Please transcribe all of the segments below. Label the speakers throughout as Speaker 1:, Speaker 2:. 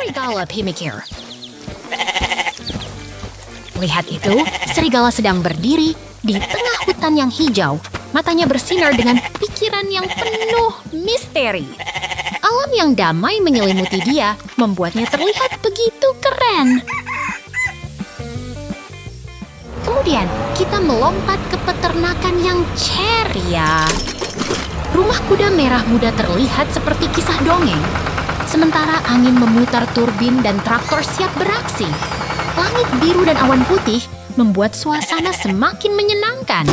Speaker 1: serigala pemikir. Lihat itu, serigala sedang berdiri di tengah hutan yang hijau. Matanya bersinar dengan pikiran yang penuh misteri. Alam yang damai menyelimuti dia, membuatnya terlihat begitu keren. Kemudian, kita melompat ke peternakan yang ceria. Rumah kuda merah muda terlihat seperti kisah dongeng. Sementara angin memutar turbin dan traktor siap beraksi. Langit biru dan awan putih membuat suasana semakin menyenangkan.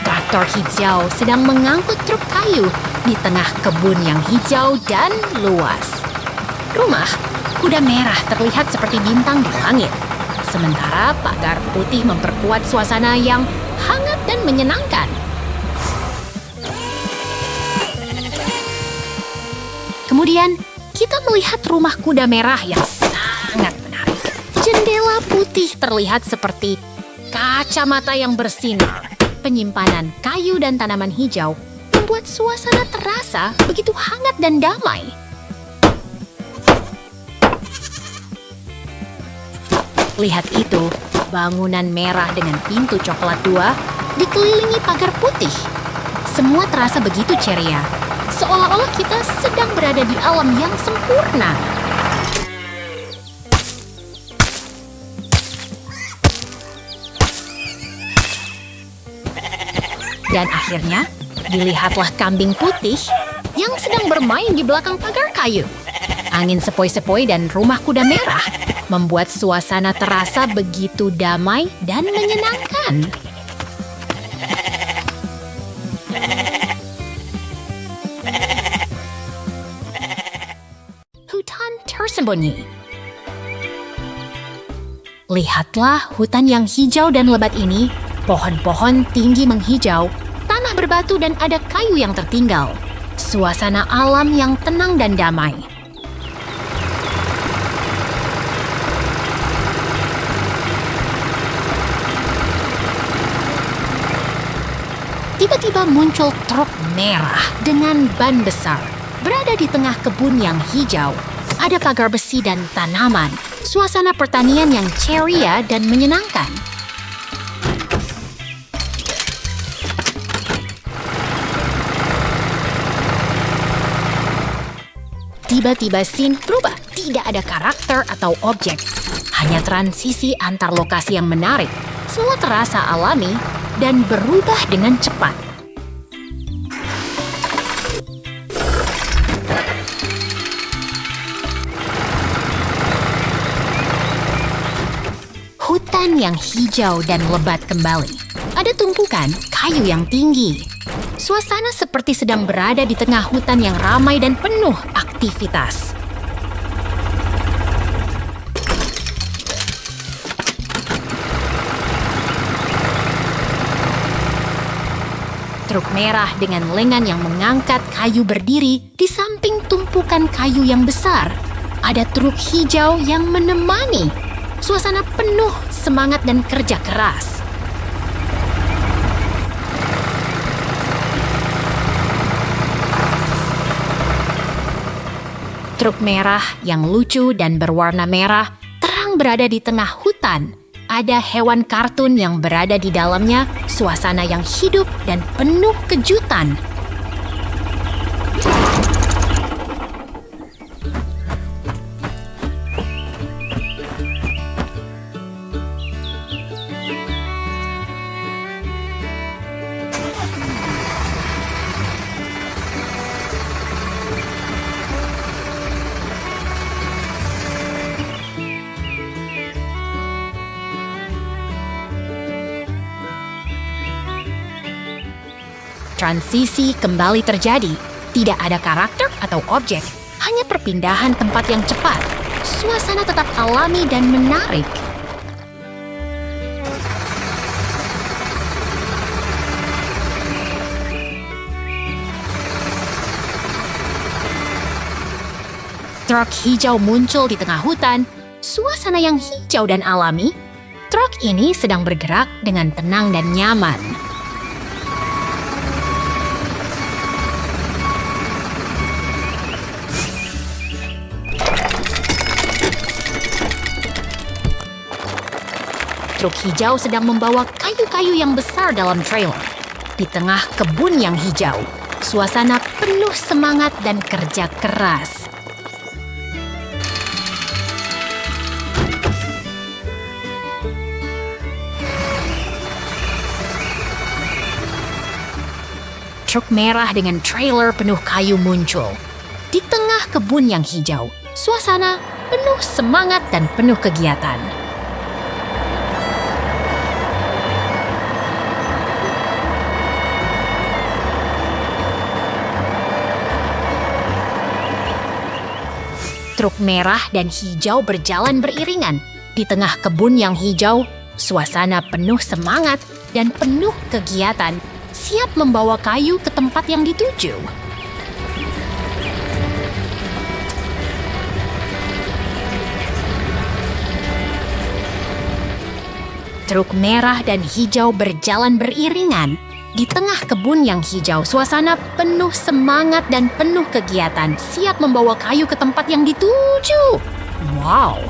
Speaker 1: Traktor hijau sedang mengangkut truk kayu di tengah kebun yang hijau dan luas. Rumah kuda merah terlihat seperti bintang di langit. Sementara pagar putih memperkuat suasana yang hangat dan menyenangkan. Kemudian, kita melihat rumah kuda merah yang sangat menarik. Jendela putih terlihat seperti kacamata yang bersinar. Penyimpanan kayu dan tanaman hijau membuat suasana terasa begitu hangat dan damai. Lihat itu, bangunan merah dengan pintu coklat 2 dikelilingi pagar putih. Semua terasa begitu ceria, seolah-olah kita sedang berada di alam yang sempurna. Dan akhirnya, dilihatlah kambing putih yang sedang bermain di belakang pagar kayu. Angin sepoi-sepoi dan rumah kuda merah membuat suasana terasa begitu damai dan menyenangkan. Hutan tersembunyi. Lihatlah hutan yang hijau dan lebat ini. Pohon-pohon tinggi menghijau, tanah berbatu dan ada kayu yang tertinggal. Suasana alam yang tenang dan damai. Tiba-tiba muncul truk merah dengan ban besar. Berada di tengah kebun yang hijau. Ada pagar besi dan tanaman. Suasana pertanian yang ceria dan menyenangkan. Tiba-tiba scene berubah. Tidak ada karakter atau objek. Hanya transisi antar lokasi yang menarik. Semua terasa alami dan berubah dengan cepat. Hutan yang hijau dan lebat kembali. Ada tumpukan kayu yang tinggi. Suasana seperti sedang berada di tengah hutan yang ramai dan penuh aktivitas. Truk merah dengan lengan yang mengangkat kayu berdiri di samping tumpukan kayu yang besar. Ada truk hijau yang menemani. Suasana penuh semangat dan kerja keras. Truk merah yang lucu dan berwarna merah terang berada di tengah hutan. Ada hewan kartun yang berada di dalamnya, suasana yang hidup dan penuh kejutan. Transisi kembali terjadi. Tidak ada karakter atau objek, hanya perpindahan tempat yang cepat. Suasana tetap alami dan menarik. Truk hijau muncul di tengah hutan. Suasana yang hijau dan alami. Truk ini sedang bergerak dengan tenang dan nyaman. Truk hijau sedang membawa kayu-kayu yang besar dalam trailer. Di tengah kebun yang hijau, suasana penuh semangat dan kerja keras. Truk merah dengan trailer penuh kayu muncul. Di tengah kebun yang hijau, suasana penuh semangat dan penuh kegiatan. Truk merah dan hijau berjalan beriringan. Di tengah kebun yang hijau, suasana penuh semangat dan penuh kegiatan, siap membawa kayu ke tempat yang dituju. Truk merah dan hijau berjalan beriringan. Di tengah kebun yang hijau, suasana penuh semangat dan penuh kegiatan, siap membawa kayu ke tempat yang dituju. Wow!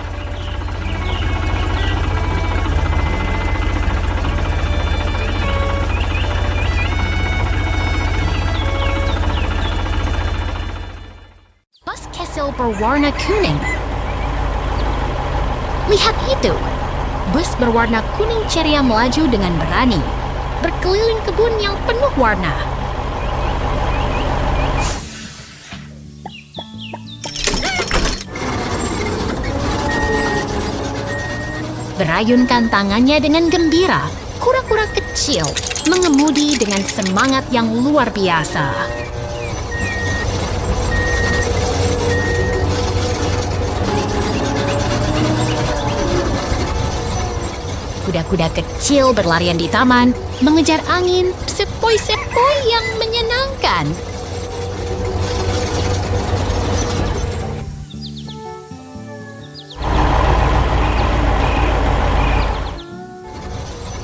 Speaker 1: Bus Kecil berwarna kuning. Lihat itu! Bus berwarna kuning ceria melaju dengan berani, berkeliling kebun yang penuh warna. Berayunkan tangannya dengan gembira, kura-kura kecil mengemudi dengan semangat yang luar biasa. Kuda-kuda kecil berlarian di taman, mengejar angin, sepoi-sepoi yang menyenangkan.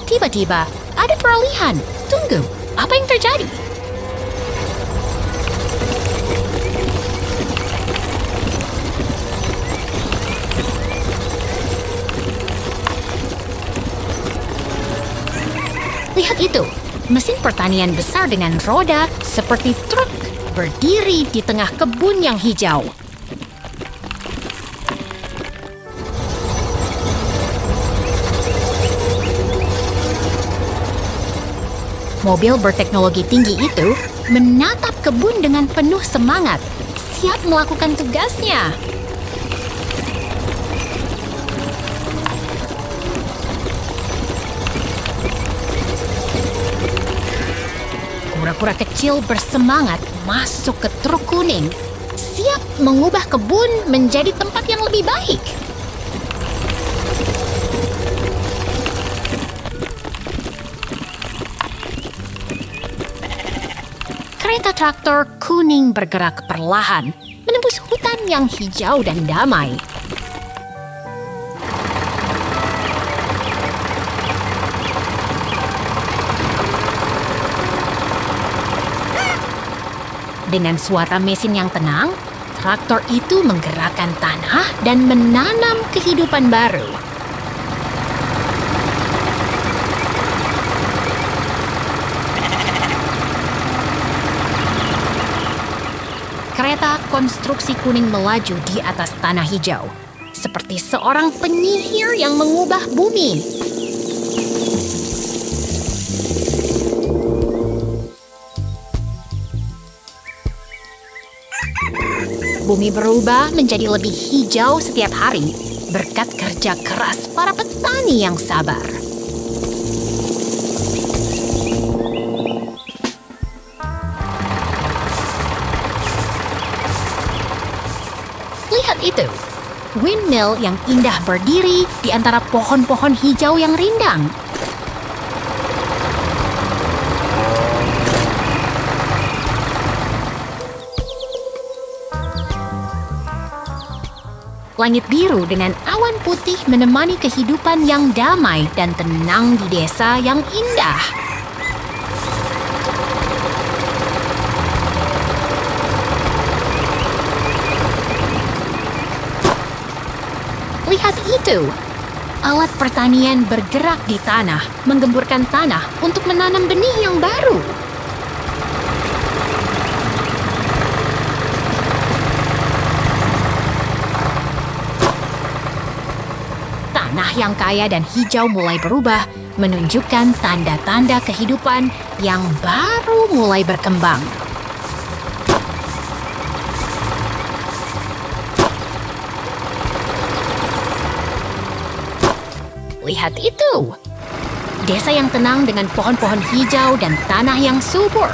Speaker 1: Tiba-tiba, ada peralihan. Tunggu, apa yang terjadi? Lihat itu, mesin pertanian besar dengan roda seperti truk berdiri di tengah kebun yang hijau. Mobil berteknologi tinggi itu menatap kebun dengan penuh semangat, siap melakukan tugasnya. Kura-kura kecil bersemangat masuk ke truk kuning, siap mengubah kebun menjadi tempat yang lebih baik. Kereta traktor kuning bergerak perlahan, menembus hutan yang hijau dan damai. Dengan suara mesin yang tenang, traktor itu menggerakkan tanah dan menanam kehidupan baru. Kereta konstruksi kuning melaju di atas tanah hijau, seperti seorang penyihir yang mengubah bumi. Bumi berubah menjadi lebih hijau setiap hari berkat kerja keras para petani yang sabar. Lihat itu, windmill yang indah berdiri di antara pohon-pohon hijau yang rindang. Langit biru dengan awan putih menemani kehidupan yang damai dan tenang di desa yang indah. Lihat itu, Alat pertanian bergerak di tanah, menggemburkan tanah untuk menanam benih yang baru. Tanah yang kaya dan hijau mulai berubah, menunjukkan tanda-tanda kehidupan yang baru mulai berkembang. Lihat itu! Desa yang tenang dengan pohon-pohon hijau dan tanah yang subur.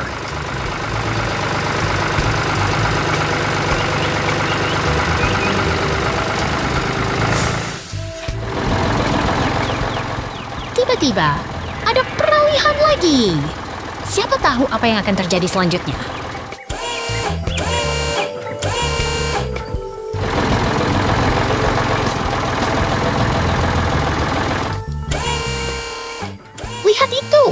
Speaker 1: Tiba-tiba, ada peralihan lagi. Siapa tahu apa yang akan terjadi selanjutnya? Lihat itu!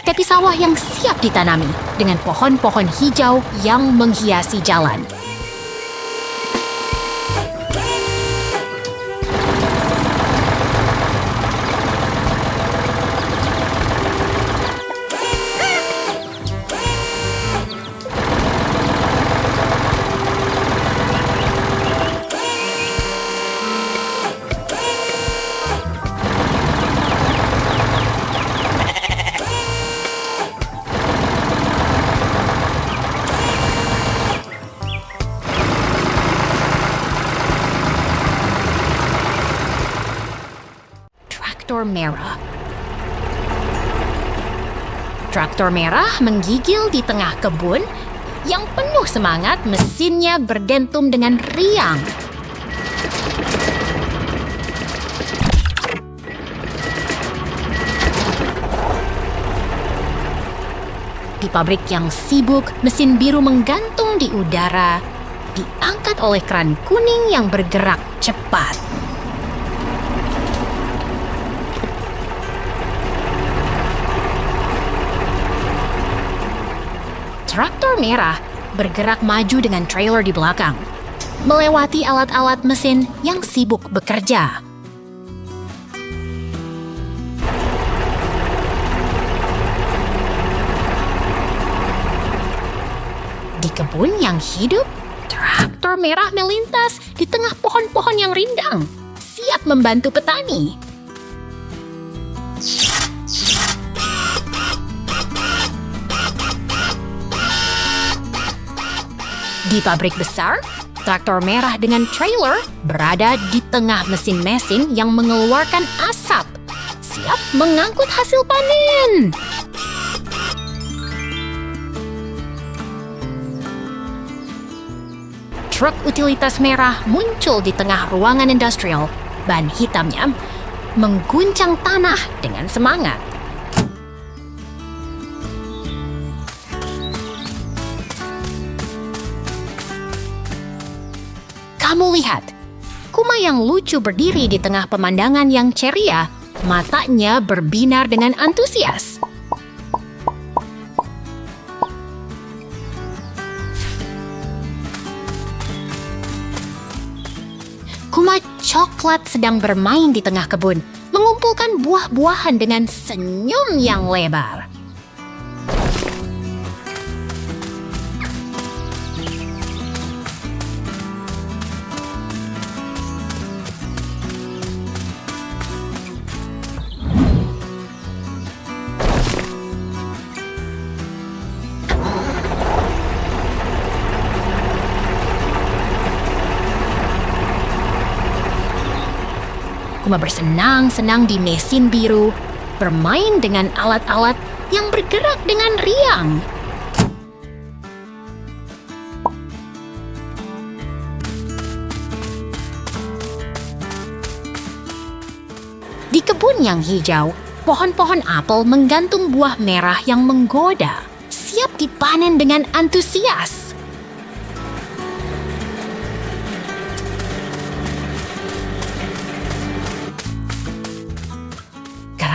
Speaker 1: Tepi sawah yang siap ditanami dengan pohon-pohon hijau yang menghiasi jalan. Traktor merah. Traktor merah menggigil di tengah kebun yang penuh semangat, mesinnya berdentum dengan riang. Di pabrik yang sibuk, mesin biru menggantung di udara, diangkat oleh kran kuning yang bergerak cepat. Traktor merah bergerak maju dengan trailer di belakang, melewati alat-alat mesin yang sibuk bekerja. Di kebun yang hidup, traktor merah melintas di tengah pohon-pohon yang rindang, siap membantu petani. Di pabrik besar, traktor merah dengan trailer berada di tengah mesin-mesin yang mengeluarkan asap, siap mengangkut hasil panen. Truk utilitas merah muncul di tengah ruangan industrial. Ban hitamnya mengguncang tanah dengan semangat. Kamu lihat, Kuma yang lucu berdiri di tengah pemandangan yang ceria, matanya berbinar dengan antusias. Kuma coklat sedang bermain di tengah kebun, mengumpulkan buah-buahan dengan senyum yang lebar. Kuma bersenang-senang di mesin biru, bermain dengan alat-alat yang bergerak dengan riang. Di kebun yang hijau, pohon-pohon apel menggantung buah merah yang menggoda, siap dipanen dengan antusias.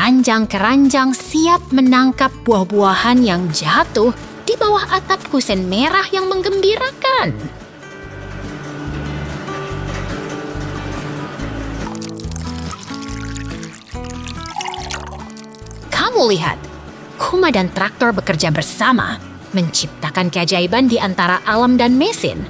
Speaker 1: Keranjang-keranjang siap menangkap buah-buahan yang jatuh di bawah atap kusen merah yang menggembirakan. Kamu lihat, Kuma dan traktor bekerja bersama, menciptakan keajaiban di antara alam dan mesin.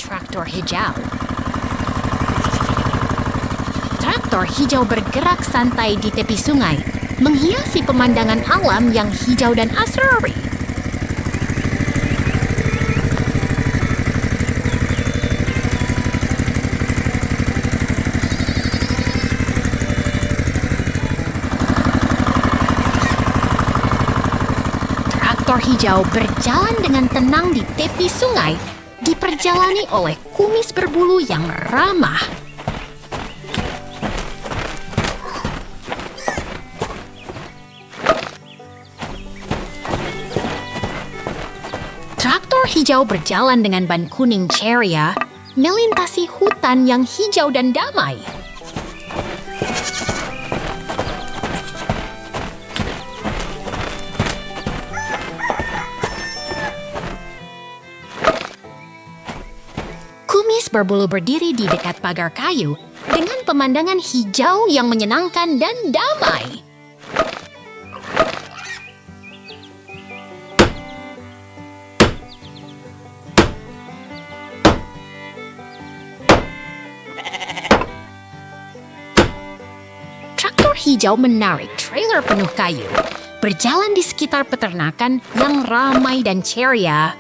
Speaker 1: Traktor hijau. Traktor hijau bergerak santai di tepi sungai, menghiasi pemandangan alam yang hijau dan asri. Traktor hijau berjalan dengan tenang di tepi sungai, diperjalani oleh kumis berbulu yang ramah. Traktor hijau berjalan dengan ban kuning ceria, melintasi hutan yang hijau dan damai. Kumis berbulu berdiri di dekat pagar kayu dengan pemandangan hijau yang menyenangkan dan damai. Traktor hijau menarik trailer penuh kayu, berjalan di sekitar peternakan yang ramai dan ceria.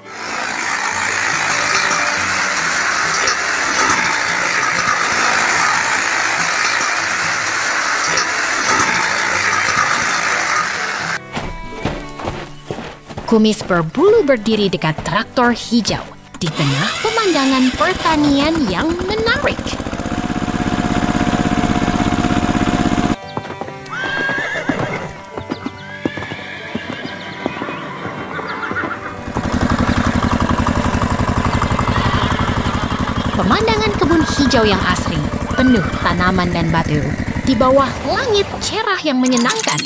Speaker 1: Kumis berbulu berdiri dekat traktor hijau di tengah pemandangan pertanian yang menarik. Pemandangan kebun hijau yang asri, penuh tanaman dan batu, di bawah langit cerah yang menyenangkan.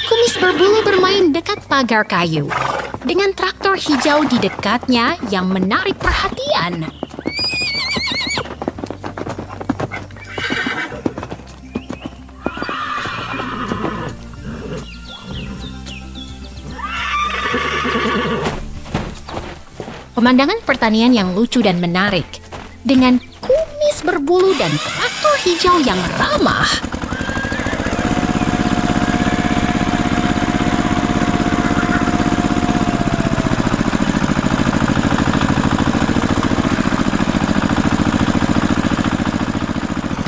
Speaker 1: Kumis berbulu bermain dekat pagar kayu, dengan traktor hijau di dekatnya yang menarik perhatian. Pemandangan pertanian yang lucu dan menarik, dengan kumis berbulu dan traktor hijau yang ramah.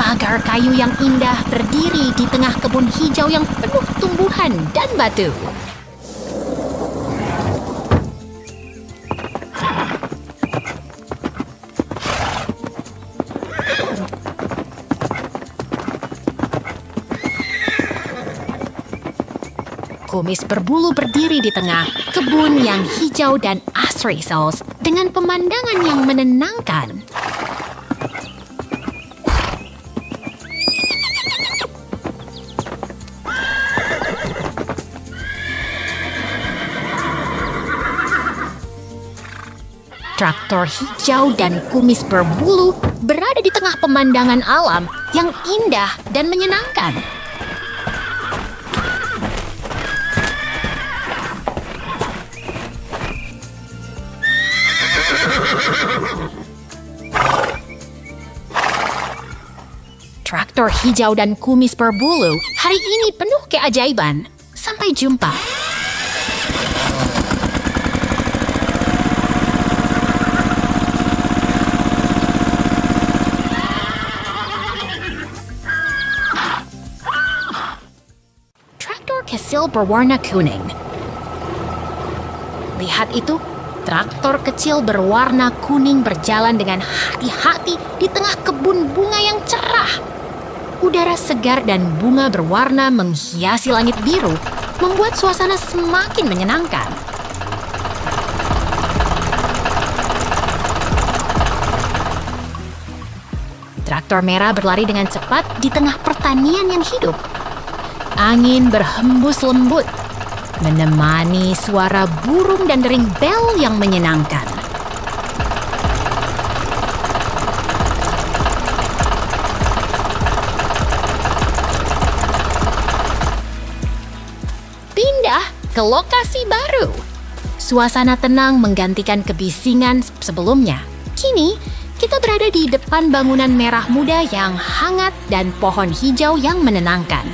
Speaker 1: Pagar kayu yang indah berdiri di tengah kebun hijau yang penuh tumbuhan dan batu. Kumis berbulu berdiri di tengah kebun yang hijau dan asri saus dengan pemandangan yang menenangkan. Traktor hijau dan kumis berbulu berada di tengah pemandangan alam yang indah dan menyenangkan. traktor hijau dan kumis berbulu, hari ini penuh keajaiban. Sampai jumpa. Traktor kecil berwarna kuning. Lihat itu, traktor kecil berwarna kuning berjalan dengan hati-hati di tengah kebun bunga yang cerah. Udara segar dan bunga berwarna menghiasi langit biru, membuat suasana semakin menyenangkan. Traktor merah berlari dengan cepat di tengah pertanian yang hidup. Angin berhembus lembut, menemani suara burung dan dering bel yang menyenangkan. Pindah ke lokasi baru. Suasana tenang menggantikan kebisingan sebelumnya. Kini, kita berada di depan bangunan merah muda yang hangat dan pohon hijau yang menenangkan.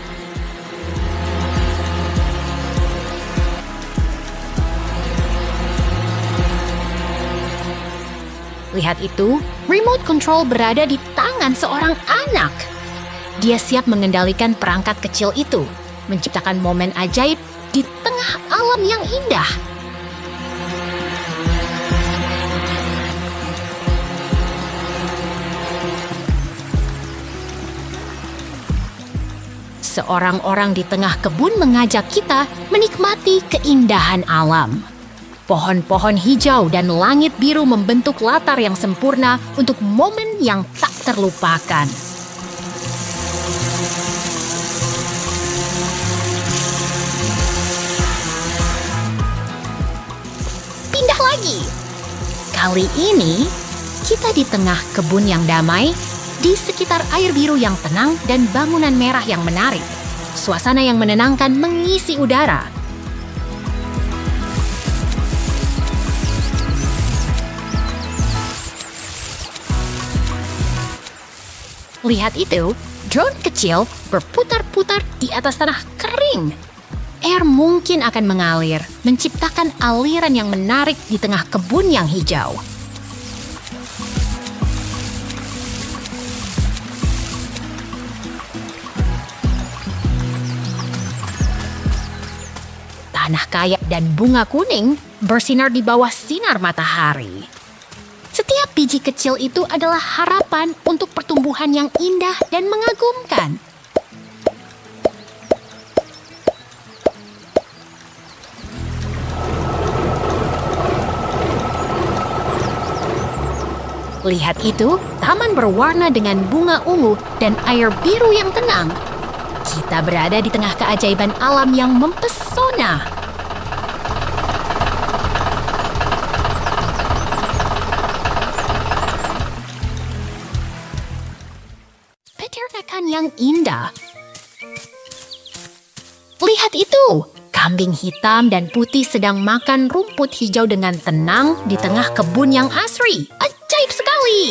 Speaker 1: Lihat itu, remote control berada di tangan seorang anak. Dia siap mengendalikan perangkat kecil itu, menciptakan momen ajaib di tengah alam yang indah. Seorang orang di tengah kebun mengajak kita menikmati keindahan alam. Pohon-pohon hijau dan langit biru membentuk latar yang sempurna untuk momen yang tak terlupakan. Pindah lagi. Kali ini, kita di tengah kebun yang damai, di sekitar air biru yang tenang dan bangunan merah yang menarik. Suasana yang menenangkan mengisi udara. Lihat itu, drone kecil berputar-putar di atas tanah kering. Air mungkin akan mengalir, menciptakan aliran yang menarik di tengah kebun yang hijau. Tanah kayak dan bunga kuning bersinar di bawah sinar matahari. Setiap biji kecil itu adalah harapan untuk pertumbuhan yang indah dan mengagumkan. Lihat itu, taman berwarna dengan bunga ungu dan air biru yang tenang. Kita berada di tengah keajaiban alam yang mempesona. Peternakan yang indah. Lihat itu, kambing hitam dan putih sedang makan rumput hijau dengan tenang di tengah kebun yang asri. Ajaib sekali!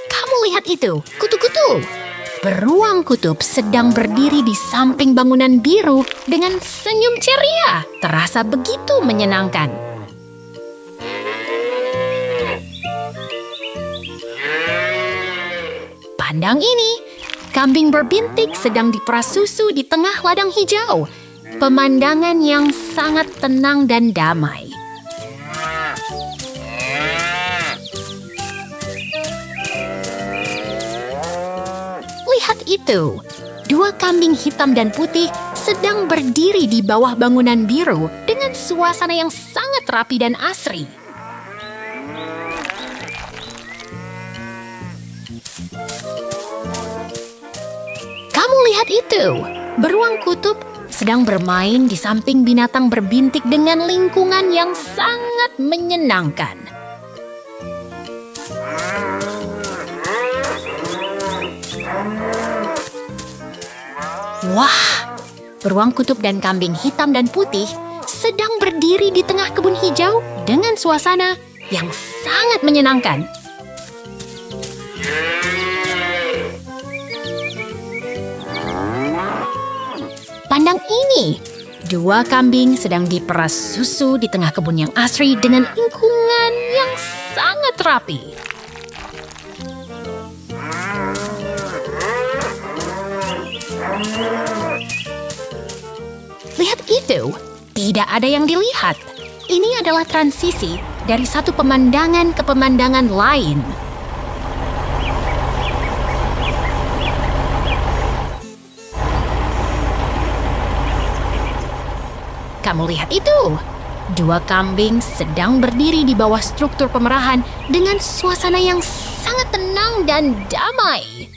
Speaker 1: Kamu lihat itu, kutu-kutu. Beruang kutub sedang berdiri di samping bangunan biru dengan senyum ceria. Terasa begitu menyenangkan. Pandang ini, kambing berbintik sedang diperas susu di tengah ladang hijau. Pemandangan yang sangat tenang dan damai. Lihat itu, dua kambing hitam dan putih sedang berdiri di bawah bangunan biru dengan suasana yang sangat rapi dan asri. Kamu lihat itu, beruang kutub sedang bermain di samping binatang berbintik dengan lingkungan yang sangat menyenangkan. Wah, beruang kutub dan kambing hitam dan putih sedang berdiri di tengah kebun hijau dengan suasana yang sangat menyenangkan. Pandang ini, 2 kambing sedang diperas susu di tengah kebun yang asri dengan lingkungan yang sangat rapi. Lihat itu, tidak ada yang dilihat. Ini adalah transisi dari satu pemandangan ke pemandangan lain. Kamu lihat itu? 2 kambing sedang berdiri di bawah struktur pemerahan dengan suasana yang sangat tenang dan damai.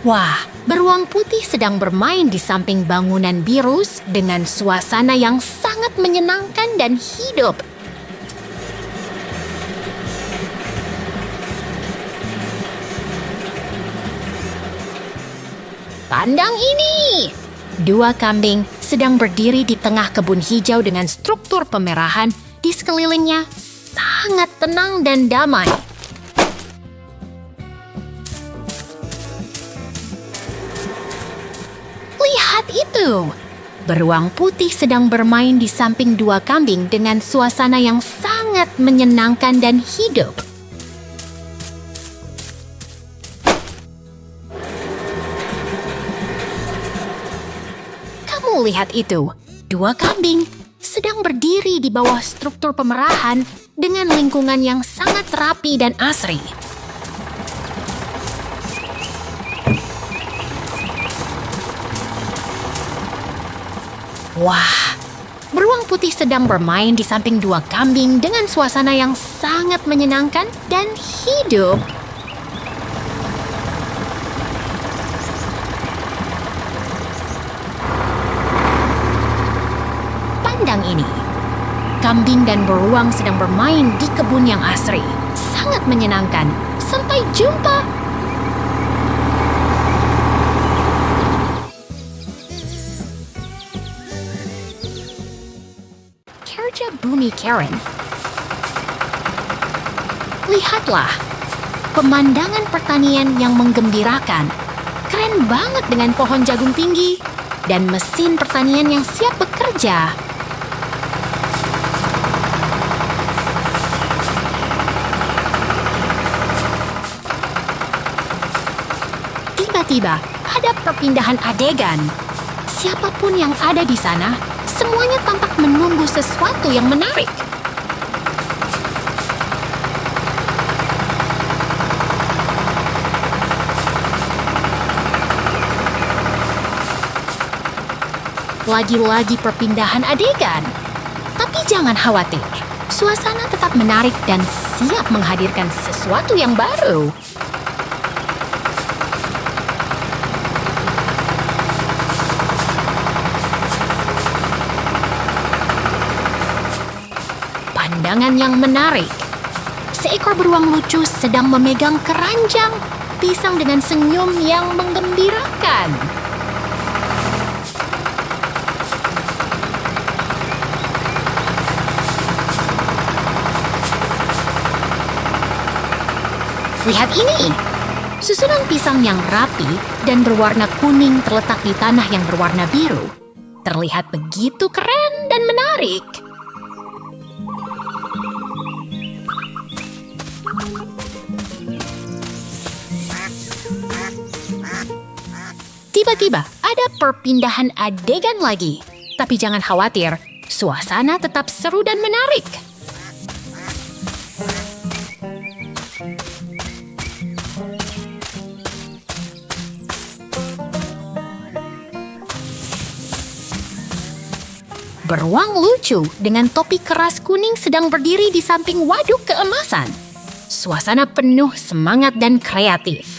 Speaker 1: Wah, beruang putih sedang bermain di samping bangunan biru dengan suasana yang sangat menyenangkan dan hidup. Pandang ini! 2 kambing sedang berdiri di tengah kebun hijau dengan struktur pemerahan di sekelilingnya sangat tenang dan damai. Lihat itu! Beruang putih sedang bermain di samping 2 kambing dengan suasana yang sangat menyenangkan dan hidup. Kamu lihat itu, 2 kambing sedang berdiri di bawah struktur pemerahan dengan lingkungan yang sangat rapi dan asri. Wah, beruang putih sedang bermain di samping 2 kambing dengan suasana yang sangat menyenangkan dan hidup. Pandang ini. Kambing dan beruang sedang bermain di kebun yang asri. Sangat menyenangkan. Sampai jumpa. Kerja bumi Karen. Lihatlah. Pemandangan pertanian yang menggembirakan. Keren banget dengan pohon jagung tinggi. Dan mesin pertanian yang siap bekerja. Tiba-tiba ada perpindahan adegan. Siapapun yang ada di sana, semuanya tampak menunggu sesuatu yang menarik. Lagi-lagi perpindahan adegan. Tapi jangan khawatir, suasana tetap menarik dan siap menghadirkan sesuatu yang baru. Pandangan yang menarik. Seekor beruang lucu sedang memegang keranjang pisang dengan senyum yang menggembirakan. Lihat ini! Susunan pisang yang rapi dan berwarna kuning terletak di tanah yang berwarna biru. Terlihat begitu keren dan menarik. Tiba-tiba ada perpindahan adegan lagi. Tapi jangan khawatir, suasana tetap seru dan menarik. Beruang lucu dengan topi keras kuning sedang berdiri di samping waduk keemasan. Suasana penuh semangat dan kreatif.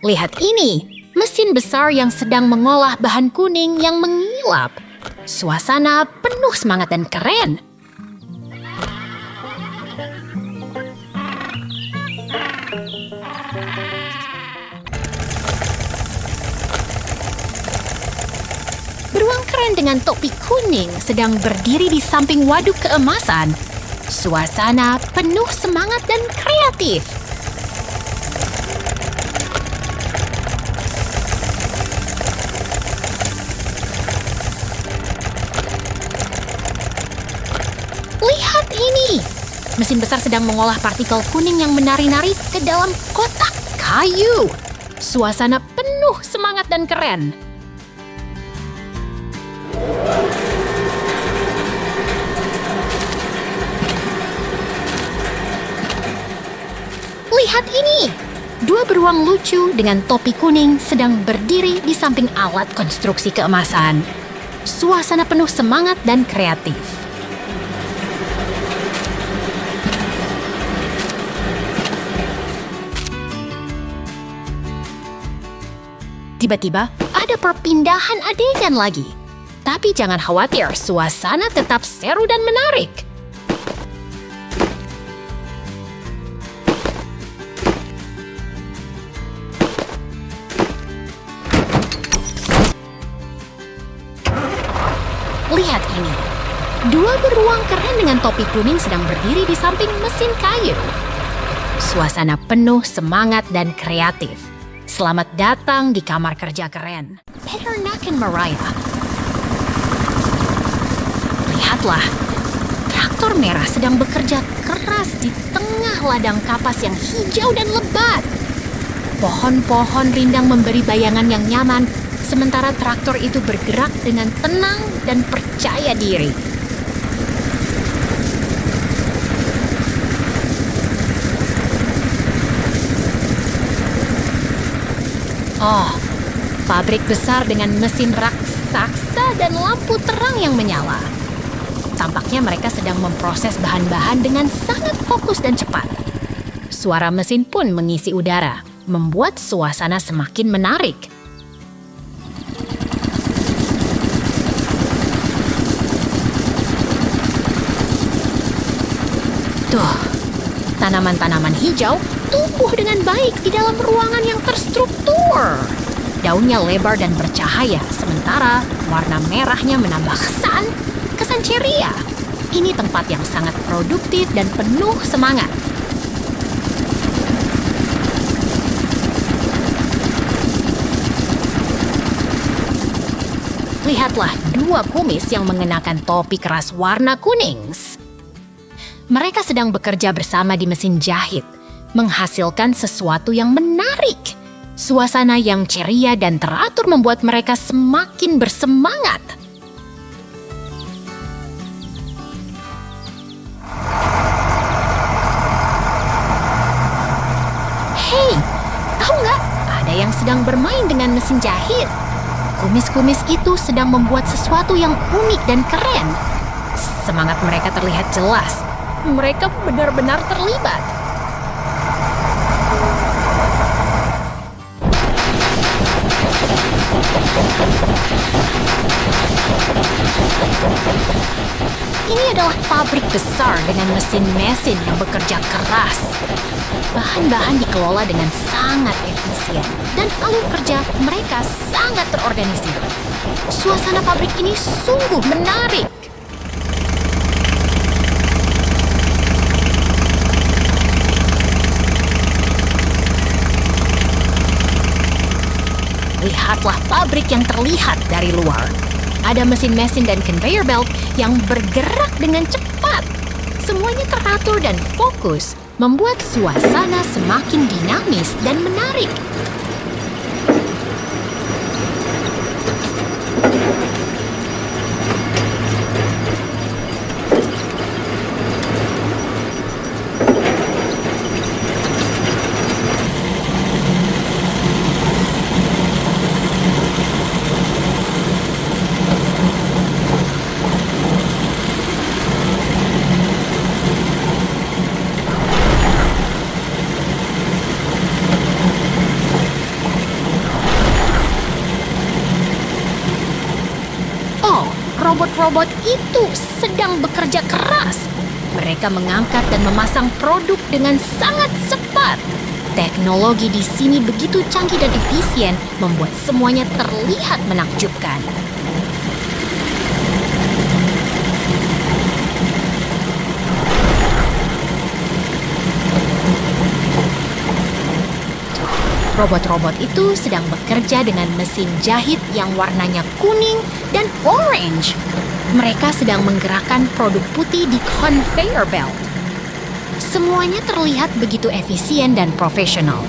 Speaker 1: Lihat ini, mesin besar yang sedang mengolah bahan kuning yang mengilap. Suasana penuh semangat dan keren. Beruang keren dengan topi kuning sedang berdiri di samping waduk keemasan. Suasana penuh semangat dan kreatif. Lihat ini! Mesin besar sedang mengolah partikel kuning yang menari-nari ke dalam kotak kayu. Suasana penuh semangat dan keren. Lihat ini! Dua beruang lucu dengan topi kuning sedang berdiri di samping alat konstruksi keemasan. Suasana penuh semangat dan kreatif. Tiba-tiba ada perpindahan adegan lagi. Tapi jangan khawatir, suasana tetap seru dan menarik. Lihat ini. Dua beruang keren dengan topi kuning sedang berdiri di samping mesin kayu. Suasana penuh semangat dan kreatif. Selamat datang di kamar kerja keren. Peternakan Mariah. Lihatlah, traktor merah sedang bekerja keras di tengah ladang kapas yang hijau dan lebat. Pohon-pohon rindang memberi bayangan yang nyaman, sementara traktor itu bergerak dengan tenang dan percaya diri. Oh, pabrik besar dengan mesin raksasa dan lampu terang yang menyala. Tampaknya mereka sedang memproses bahan-bahan dengan sangat fokus dan cepat. Suara mesin pun mengisi udara, membuat suasana semakin menarik. Tuh, tanaman-tanaman hijau tumbuh dengan baik di dalam ruangan yang terstruktur. Daunnya lebar dan bercahaya, sementara warna merahnya menambah kesan ceria. Ini tempat yang sangat produktif dan penuh semangat. Lihatlah dua kumis yang mengenakan topi keras warna kuning. Mereka sedang bekerja bersama di mesin jahit, menghasilkan sesuatu yang menarik. Suasana yang ceria dan teratur membuat mereka semakin bersemangat. Hei, tahu nggak? Ada yang sedang bermain dengan mesin jahit. Kumis-kumis itu sedang membuat sesuatu yang unik dan keren. Semangat mereka terlihat jelas. Mereka benar-benar terlibat. Ini adalah pabrik besar dengan mesin-mesin yang bekerja keras. Bahan-bahan dikelola dengan sangat efisien dan alur kerja mereka sangat terorganisir. Suasana pabrik ini sungguh menarik. Lihatlah pabrik yang terlihat dari luar. Ada mesin-mesin dan conveyor belt yang bergerak dengan cepat. Semuanya teratur dan fokus, membuat suasana semakin dinamis dan menarik. Robot-robot itu sedang bekerja keras. Mereka mengangkat dan memasang produk dengan sangat cepat. Teknologi di sini begitu canggih dan efisien, membuat semuanya terlihat menakjubkan. Robot-robot itu sedang bekerja dengan mesin jahit yang warnanya kuning dan orange. Mereka sedang menggerakkan produk putih di conveyor belt. Semuanya terlihat begitu efisien dan profesional.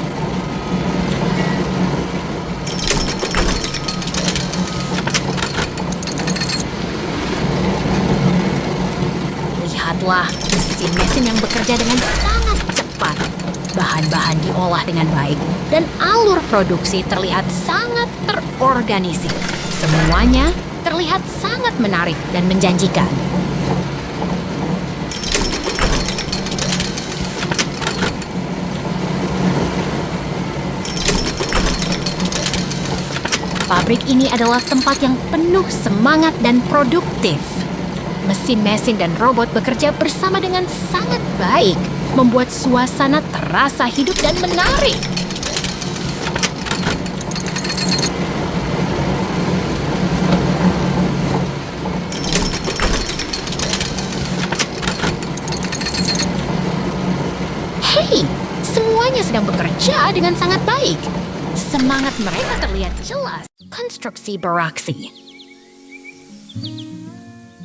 Speaker 1: Lihatlah mesin-mesin yang bekerja dengan sangat cepat. Bahan-bahan diolah dengan baik dan alur produksi terlihat sangat terorganisir. Semuanya terlihat sangat menarik dan menjanjikan. Pabrik ini adalah tempat yang penuh semangat dan produktif. Mesin-mesin dan robot bekerja bersama dengan sangat baik, membuat suasana terasa hidup dan menarik. Hei, semuanya sedang bekerja dengan sangat baik. Semangat mereka terlihat jelas. Konstruksi beraksi.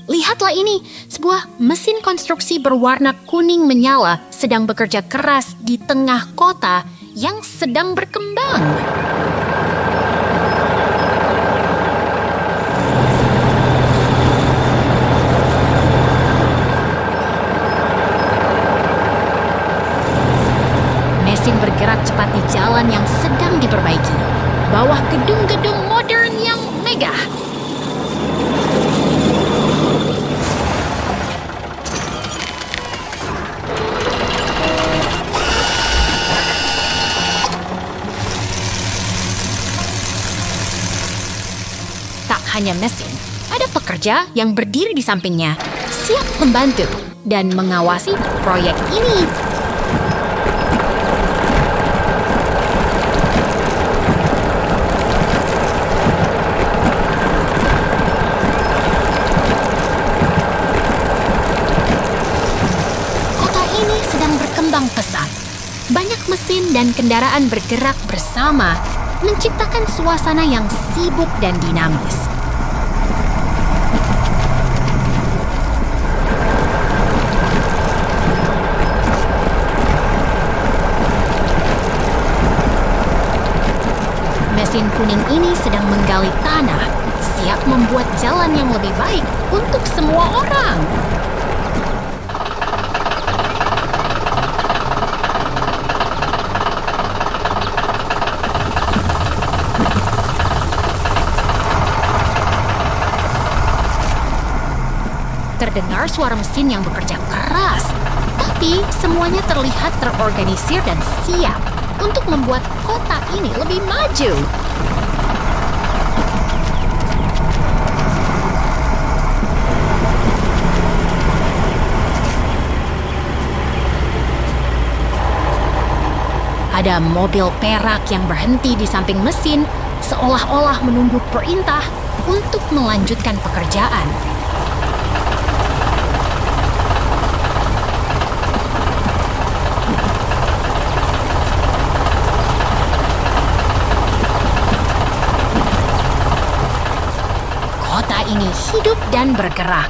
Speaker 1: Lihatlah ini, sebuah mesin konstruksi berwarna kuning menyala sedang bekerja keras di tengah kota yang sedang berkembang. Mesin bergerak cepat di jalan yang sedang diperbaiki, bawah gedung-gedung modern yang megah. Tak hanya mesin, ada pekerja yang berdiri di sampingnya, siap membantu dan mengawasi proyek ini. Kota ini sedang berkembang pesat. Banyak mesin dan kendaraan bergerak bersama, menciptakan suasana yang sibuk dan dinamis. Mesin kuning ini sedang menggali tanah, siap membuat jalan yang lebih baik untuk semua orang. Terdengar suara mesin yang bekerja keras, tapi semuanya terlihat terorganisir dan siap untuk membuat kota ini lebih maju. Ada mobil perak yang berhenti di samping mesin, seolah-olah menunggu perintah untuk melanjutkan pekerjaan. Kota ini hidup dan bergerak.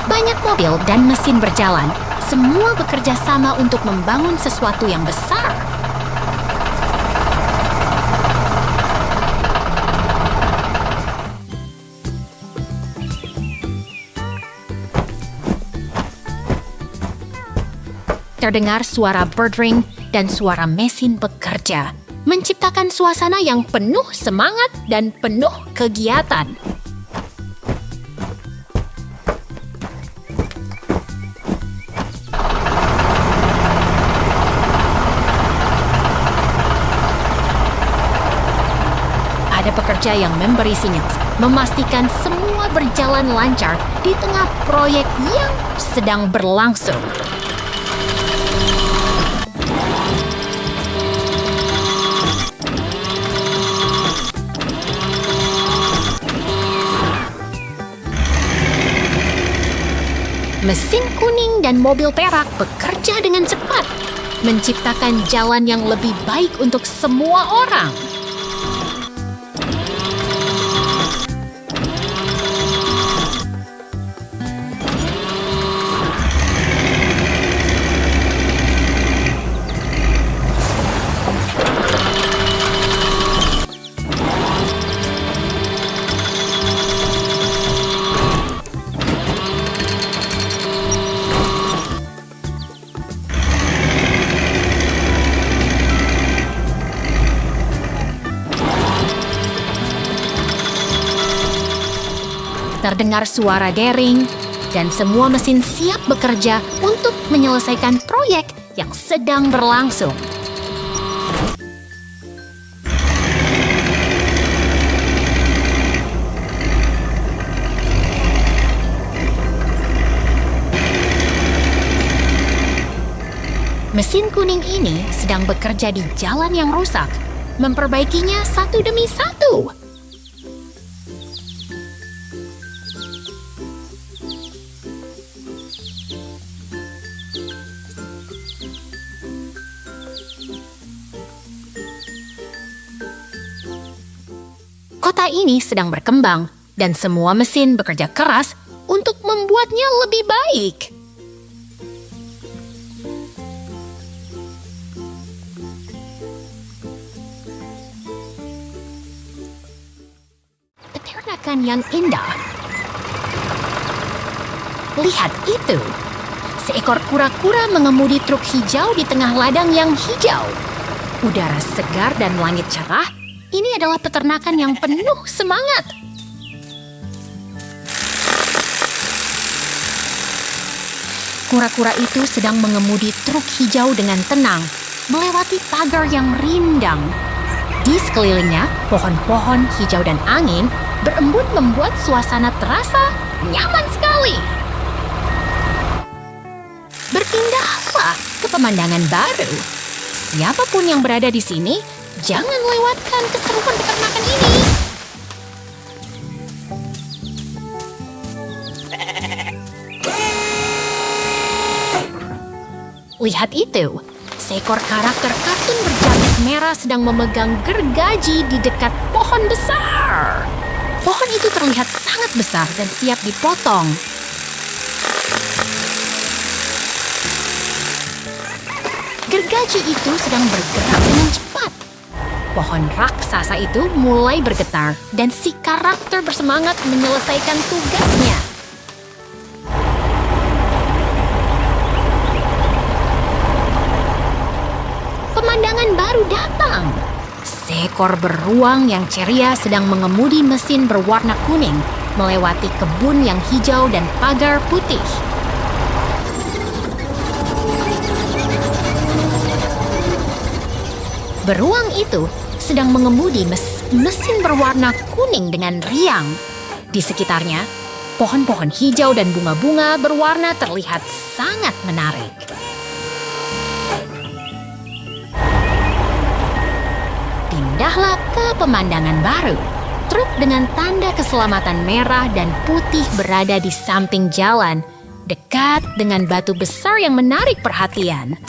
Speaker 1: Banyak mobil dan mesin berjalan. Semua bekerja sama untuk membangun sesuatu yang besar. Terdengar suara bird ring dan suara mesin bekerja, menciptakan suasana yang penuh semangat dan penuh kegiatan. ada pekerja yang memberi sinyal, memastikan semua berjalan lancar di tengah proyek yang sedang berlangsung. Mesin kuning dan mobil perak bekerja dengan cepat, menciptakan jalan yang lebih baik untuk semua orang. Terdengar suara dering, dan semua mesin siap bekerja untuk menyelesaikan proyek yang sedang berlangsung. Mesin kuning ini sedang bekerja di jalan yang rusak, memperbaikinya satu demi satu. Kota ini sedang berkembang, dan semua mesin bekerja keras untuk membuatnya lebih baik. Peternakan yang indah. Lihat itu! Seekor kura-kura mengemudi truk hijau di tengah ladang yang hijau. Udara segar dan langit cerah. Ini adalah peternakan yang penuh semangat. Kura-kura itu sedang mengemudi truk hijau dengan tenang, melewati pagar yang rindang. Di sekelilingnya, pohon-pohon hijau dan angin berembun membuat suasana terasa nyaman sekali. Berpindahlah ke pemandangan baru. Siapapun yang berada di sini, jangan lewatkan keseruan peternakan ini. Lihat itu, seekor karakter kartun berjaket merah sedang memegang gergaji di dekat pohon besar. Pohon itu terlihat sangat besar dan siap dipotong. Gergaji itu sedang bergerak dengan cepat. Pohon raksasa itu mulai bergetar dan si karakter bersemangat menyelesaikan tugasnya. Pemandangan baru datang. Seekor beruang yang ceria sedang mengemudi mesin berwarna kuning melewati kebun yang hijau dan pagar putih. Beruang itu sedang mengemudi mesin berwarna kuning dengan riang. Di sekitarnya, pohon-pohon hijau dan bunga-bunga berwarna terlihat sangat menarik. Pindahlah ke pemandangan baru. Truk dengan tanda keselamatan merah dan putih berada di samping jalan, dekat dengan batu besar yang menarik perhatian.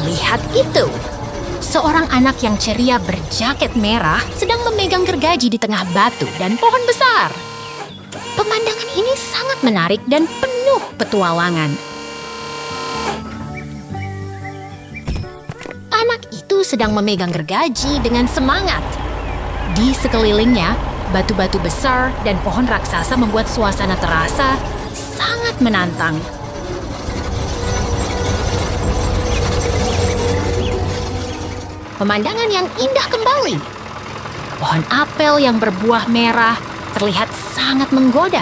Speaker 1: Lihat itu! Seorang anak yang ceria berjaket merah sedang memegang gergaji di tengah batu dan pohon besar. Pemandangan ini sangat menarik dan penuh petualangan. Anak itu sedang memegang gergaji dengan semangat. Di sekelilingnya, batu-batu besar dan pohon raksasa membuat suasana terasa sangat menantang. pemandangan yang indah kembali. Pohon apel yang berbuah merah terlihat sangat menggoda.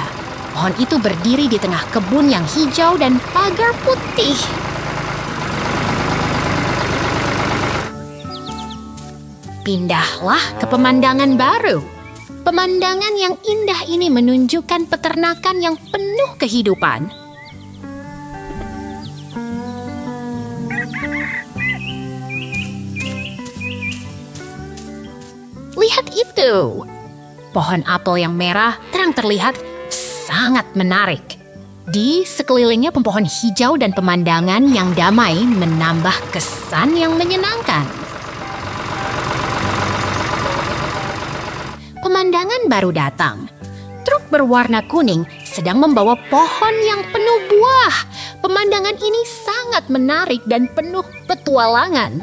Speaker 1: Pohon itu berdiri di tengah kebun yang hijau dan pagar putih. Pindahlah ke pemandangan baru. Pemandangan yang indah ini menunjukkan peternakan yang penuh kehidupan. Lihat itu! Pohon apel yang merah terang terlihat sangat menarik. Di sekelilingnya pohon hijau dan pemandangan yang damai menambah kesan yang menyenangkan. Pemandangan baru datang. Truk berwarna kuning sedang membawa pohon yang penuh buah. Pemandangan ini sangat menarik dan penuh petualangan.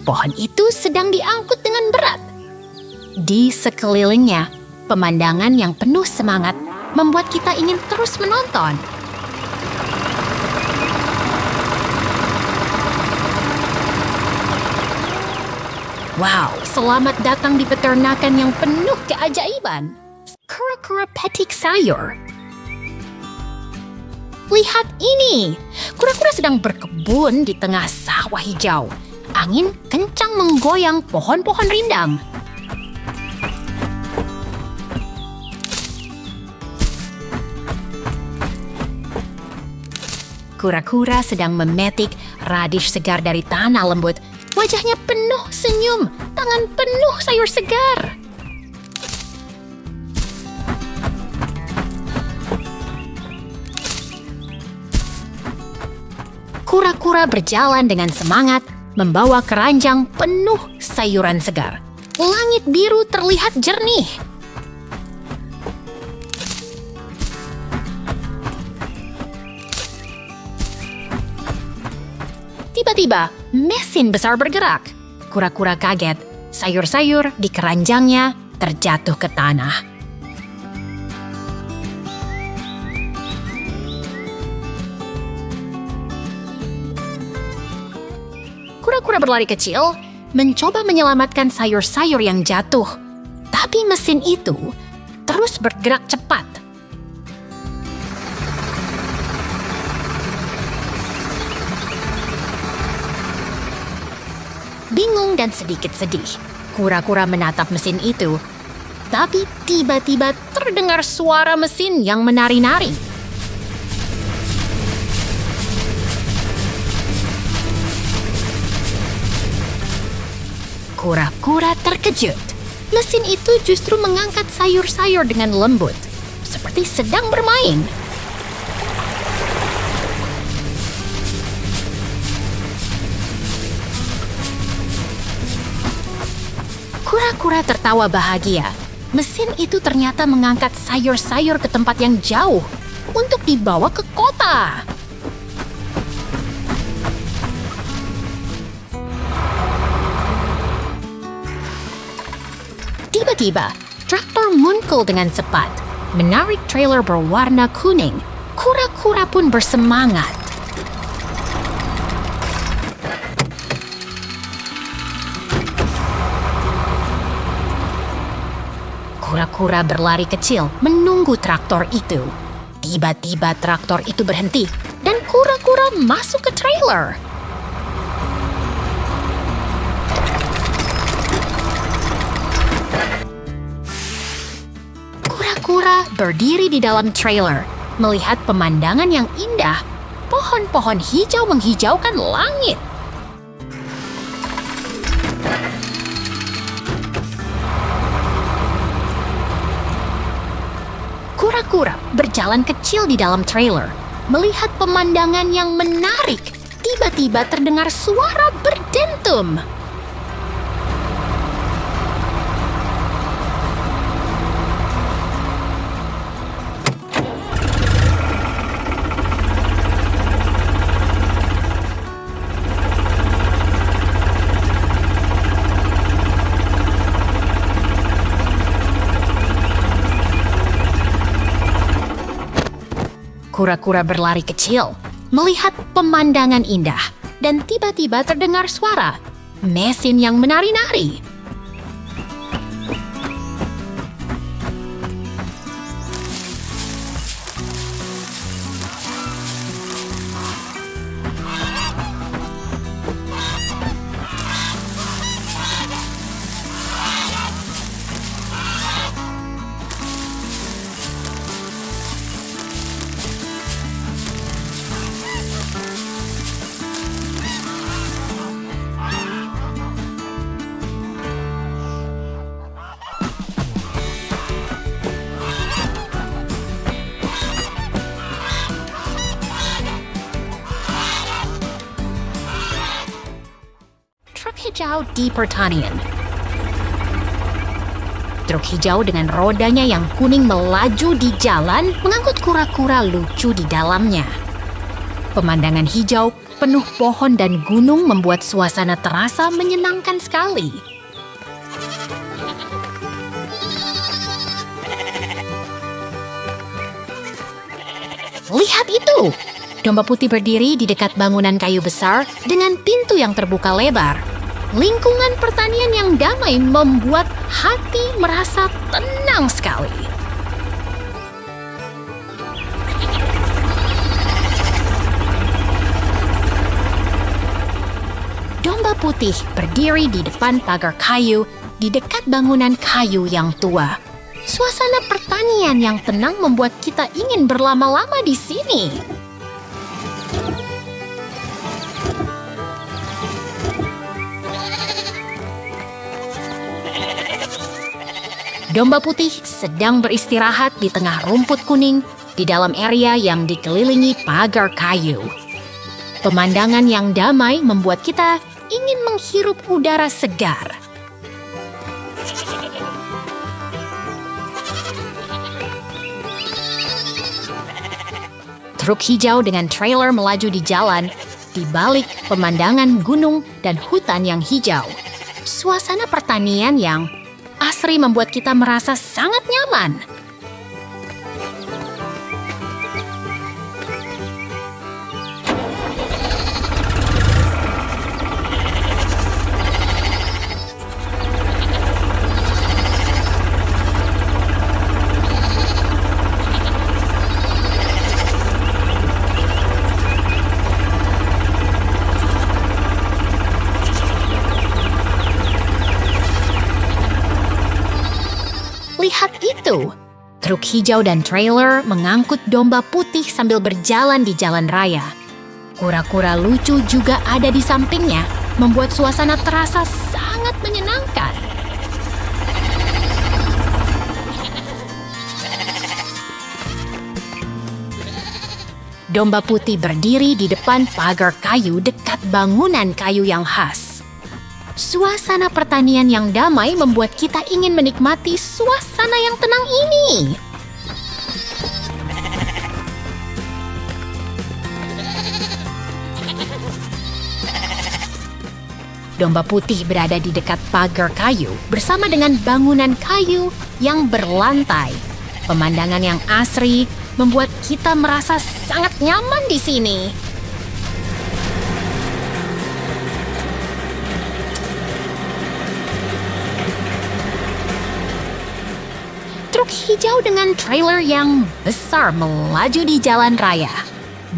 Speaker 1: Pohon itu sedang diangkut dengan berat. Di sekelilingnya, pemandangan yang penuh semangat membuat kita ingin terus menonton. Wow, selamat datang di peternakan yang penuh keajaiban. Kura-kura petik sayur. Lihat ini, kura-kura sedang berkebun di tengah sawah hijau. Angin kencang menggoyang pohon-pohon rindang. Kura-kura sedang memetik radish segar dari tanah lembut. Wajahnya penuh senyum, tangan penuh sayur segar. Kura-kura berjalan dengan semangat, membawa keranjang penuh sayuran segar. Langit biru terlihat jernih. Tiba-tiba, mesin besar bergerak. Kura-kura kaget. Sayur-sayur di keranjangnya terjatuh ke tanah. Kura-kura berlari kecil, mencoba menyelamatkan sayur-sayur yang jatuh. Tapi mesin itu terus bergerak cepat. Bingung dan sedikit sedih, kura-kura menatap mesin itu. Tapi tiba-tiba terdengar suara mesin yang menari-nari. Kura-kura terkejut. Mesin itu justru mengangkat sayur-sayur dengan lembut, seperti sedang bermain. Kura-kura tertawa bahagia. Mesin itu ternyata mengangkat sayur-sayur ke tempat yang jauh untuk dibawa ke kota. Tiba-tiba, traktor muncul dengan cepat, menarik trailer berwarna kuning. Kura-kura pun bersemangat. Kura-kura berlari kecil menunggu traktor itu. Tiba-tiba traktor itu berhenti dan kura-kura masuk ke trailer. Kura-kura berdiri di dalam trailer, melihat pemandangan yang indah. Pohon-pohon hijau menghijaukan langit. Kura-kura berjalan kecil di dalam trailer, melihat pemandangan yang menarik. Tiba-tiba terdengar suara berdentum. Kura-kura berlari kecil, melihat pemandangan indah, dan tiba-tiba terdengar suara mesin yang menari-nari. Truk hijau di pertanian. Truk hijau dengan rodanya yang kuning melaju di jalan mengangkut kura-kura lucu di dalamnya. Pemandangan hijau penuh pohon dan gunung membuat suasana terasa menyenangkan sekali. Lihat itu! Domba putih berdiri di dekat bangunan kayu besar dengan pintu yang terbuka lebar. Lingkungan pertanian yang damai membuat hati merasa tenang sekali. Domba putih berdiri di depan pagar kayu di dekat bangunan kayu yang tua. Suasana pertanian yang tenang membuat kita ingin berlama-lama di sini. Domba putih sedang beristirahat di tengah rumput kuning di dalam area yang dikelilingi pagar kayu. Pemandangan yang damai membuat kita ingin menghirup udara segar. Truk hijau dengan trailer melaju di jalan di balik pemandangan gunung dan hutan yang hijau. Suasana pertanian yang asri membuat kita merasa sangat nyaman. Lihat itu! Truk hijau dan trailer mengangkut domba putih sambil berjalan di jalan raya. Kura-kura lucu juga ada di sampingnya, membuat suasana terasa sangat menyenangkan. Domba putih berdiri di depan pagar kayu dekat bangunan kayu yang khas. Suasana pertanian yang damai membuat kita ingin menikmati suasana yang tenang ini. Domba putih berada di dekat pagar kayu bersama dengan bangunan kayu yang berlantai. Pemandangan yang asri membuat kita merasa sangat nyaman di sini. Truk hijau dengan trailer yang besar melaju di jalan raya.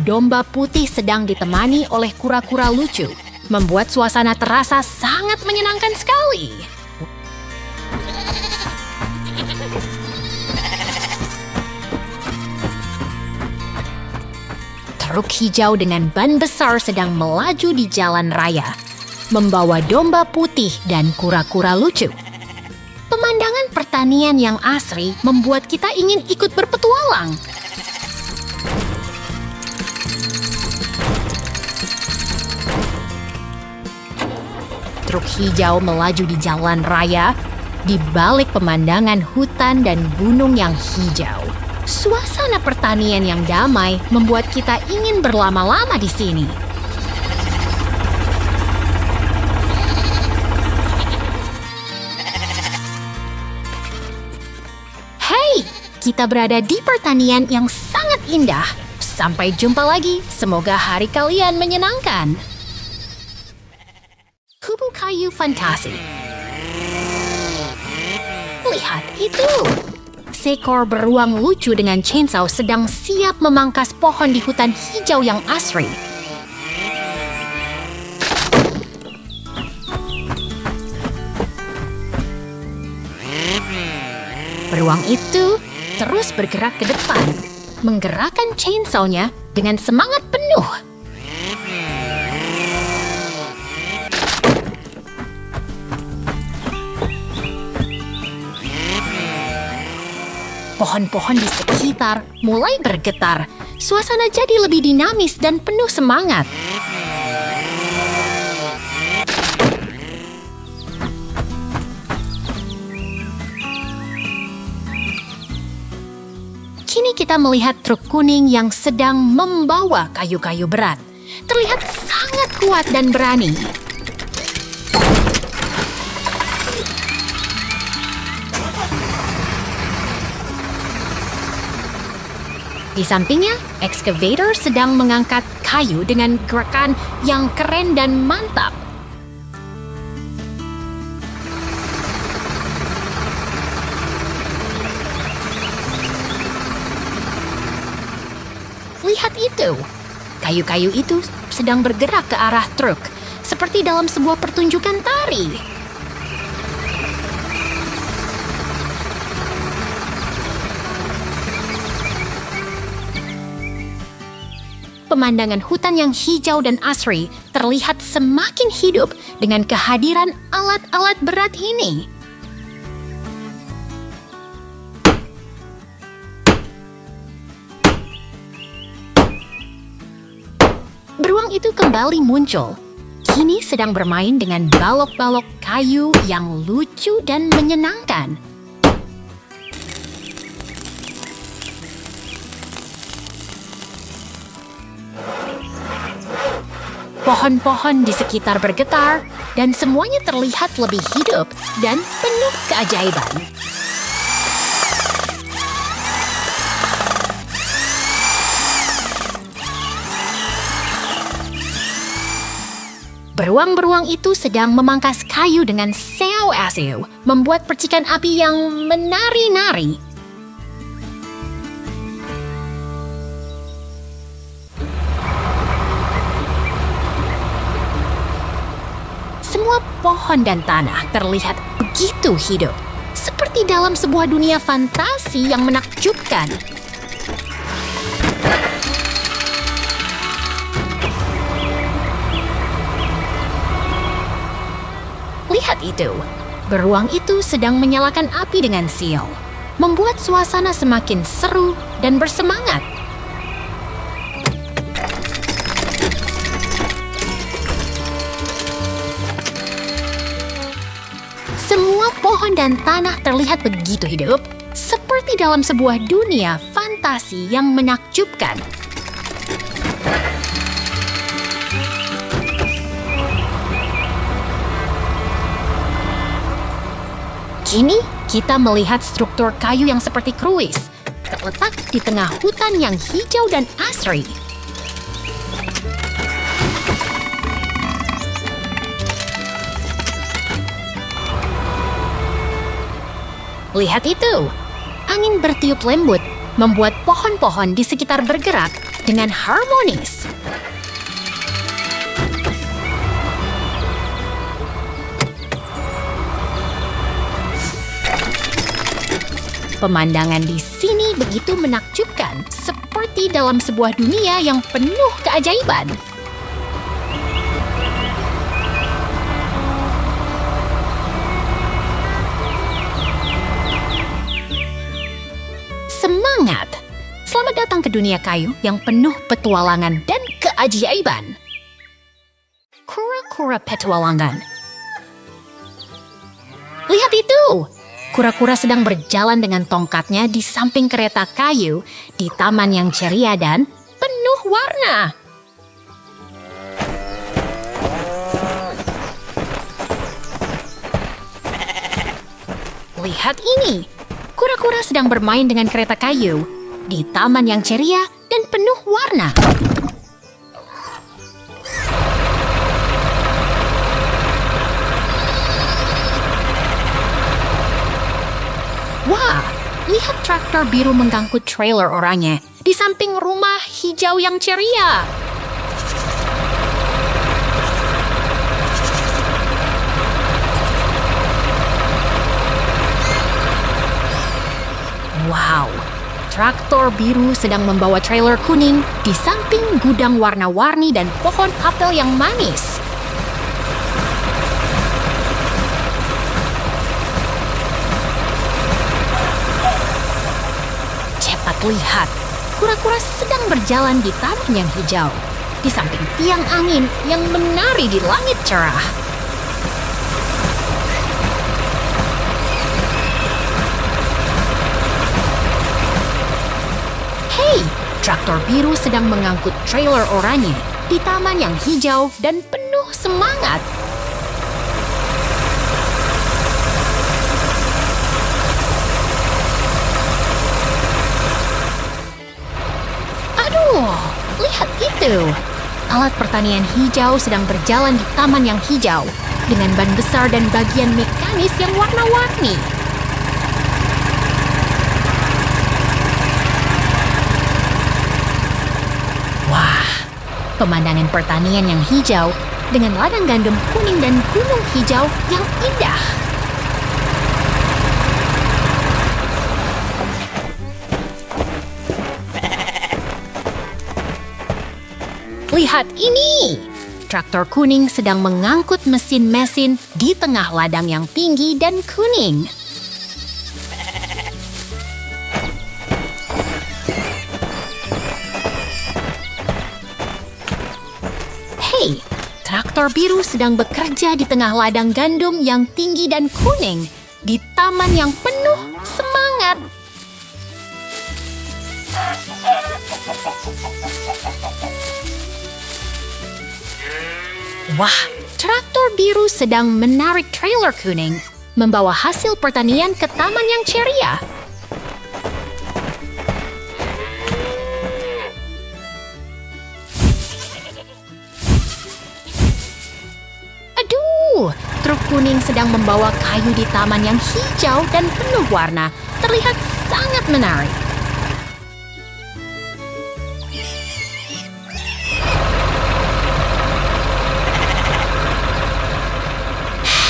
Speaker 1: Domba putih sedang ditemani oleh kura-kura lucu, membuat suasana terasa sangat menyenangkan sekali. Truk hijau dengan ban besar sedang melaju di jalan raya, membawa domba putih dan kura-kura lucu. Pemandangan pertanian yang asri membuat kita ingin ikut berpetualang. Truk hijau melaju di jalan raya di balik pemandangan hutan dan gunung yang hijau. Suasana pertanian yang damai membuat kita ingin berlama-lama di sini. Hey, kita berada di pertanian yang sangat indah. Sampai jumpa lagi, semoga hari kalian menyenangkan. Kubu kayu fantasi. Lihat itu! Seekor beruang lucu dengan chainsaw sedang siap memangkas pohon di hutan hijau yang asri. Beruang itu terus bergerak ke depan, menggerakkan chainsaw-nya dengan semangat penuh. Pohon-pohon di sekitar mulai bergetar. Suasana jadi lebih dinamis dan penuh semangat. Kini kita melihat truk kuning yang sedang membawa kayu-kayu berat. Terlihat sangat kuat dan berani. Di sampingnya, excavator sedang mengangkat kayu dengan gerakan yang keren dan mantap. Lihat itu! Kayu-kayu itu sedang bergerak ke arah truk, seperti dalam sebuah pertunjukan tari. Pemandangan hutan yang hijau dan asri terlihat semakin hidup dengan kehadiran alat-alat berat ini. Beruang itu kembali muncul. Kini sedang bermain dengan balok-balok kayu yang lucu dan menyenangkan. Pohon-pohon di sekitar bergetar dan semuanya terlihat lebih hidup dan penuh keajaiban. Beruang-beruang itu sedang memangkas kayu dengan seau-asiu, membuat percikan api yang menari-nari. Semua pohon dan tanah terlihat begitu hidup, seperti dalam sebuah dunia fantasi yang menakjubkan. Lihat itu, beruang itu sedang menyalakan api dengan sial, membuat suasana semakin seru dan bersemangat. Semua pohon dan tanah terlihat begitu hidup, seperti dalam sebuah dunia fantasi yang menakjubkan. Kini, kita melihat struktur kayu yang seperti kruis, terletak di tengah hutan yang hijau dan asri. Lihat itu! Angin bertiup lembut, membuat pohon-pohon di sekitar bergerak dengan harmonis. Pemandangan di sini begitu menakjubkan, seperti dalam sebuah dunia yang penuh keajaiban. Semangat! Selamat datang ke dunia kayu yang penuh petualangan dan keajaiban. Kura-kura petualangan. Lihat itu! Kura-kura sedang berjalan dengan tongkatnya di samping kereta kayu di taman yang ceria dan penuh warna. Lihat ini! Kura-kura sedang bermain dengan kereta kayu di taman yang ceria dan penuh warna. Wah, lihat traktor biru mengangkut trailer oranye di samping rumah hijau yang ceria. Wow, traktor biru sedang membawa trailer kuning di samping gudang warna-warni dan pohon apel yang manis. Cepat lihat, kura-kura sedang berjalan di taman yang hijau, di samping tiang angin yang menari di langit cerah. Traktor biru sedang mengangkut trailer oranye di taman yang hijau dan penuh semangat. Aduh, lihat itu. Alat pertanian hijau sedang berjalan di taman yang hijau dengan ban besar dan bagian mekanis yang warna-warni. Pemandangan pertanian yang hijau dengan ladang gandum kuning dan gunung hijau yang indah. Lihat ini! Traktor kuning sedang mengangkut mesin-mesin di tengah ladang yang tinggi dan kuning. Traktor biru sedang bekerja di tengah ladang gandum yang tinggi dan kuning di taman yang penuh semangat. Wah, traktor biru sedang menarik trailer kuning, membawa hasil pertanian ke taman yang ceria. Truk kuning sedang membawa kayu di taman yang hijau dan penuh warna. Terlihat sangat menarik.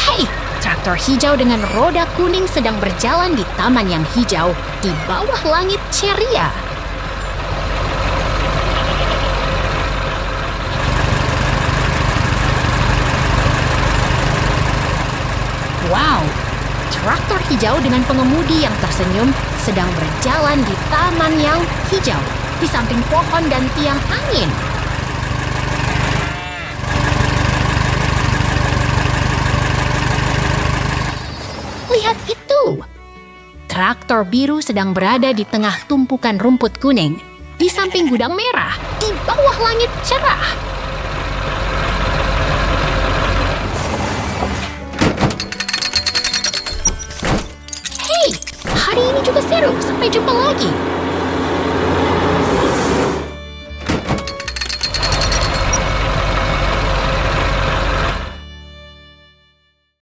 Speaker 1: Hei, traktor hijau dengan roda kuning sedang berjalan di taman yang hijau di bawah langit ceria. Wow, traktor hijau dengan pengemudi yang tersenyum sedang berjalan di taman yang hijau, di samping pohon dan tiang angin. Lihat itu! Traktor biru sedang berada di tengah tumpukan rumput kuning, di samping gudang merah, di bawah langit cerah. Hari ini juga seru. Sampai jumpa lagi.